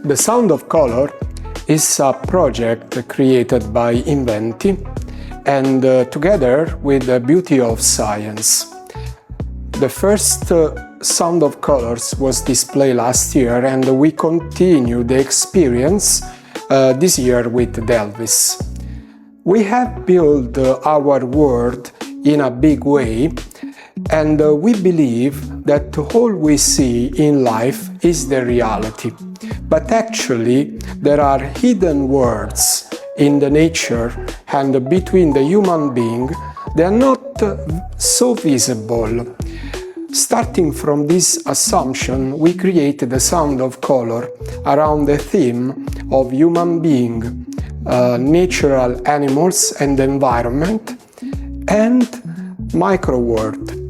The Sound of Color is a project created by Inventi and together with the Beauty of Science. The first Sound of Colors was displayed last year and we continue the experience this year with Delvis. We have built our world in a big way and we believe that all we see in life is the reality. But actually, there are hidden worlds in the nature and between the human being. They are not so visible. Starting from this assumption, we created the Sound of Color around the theme of human being, natural animals and environment, and micro world.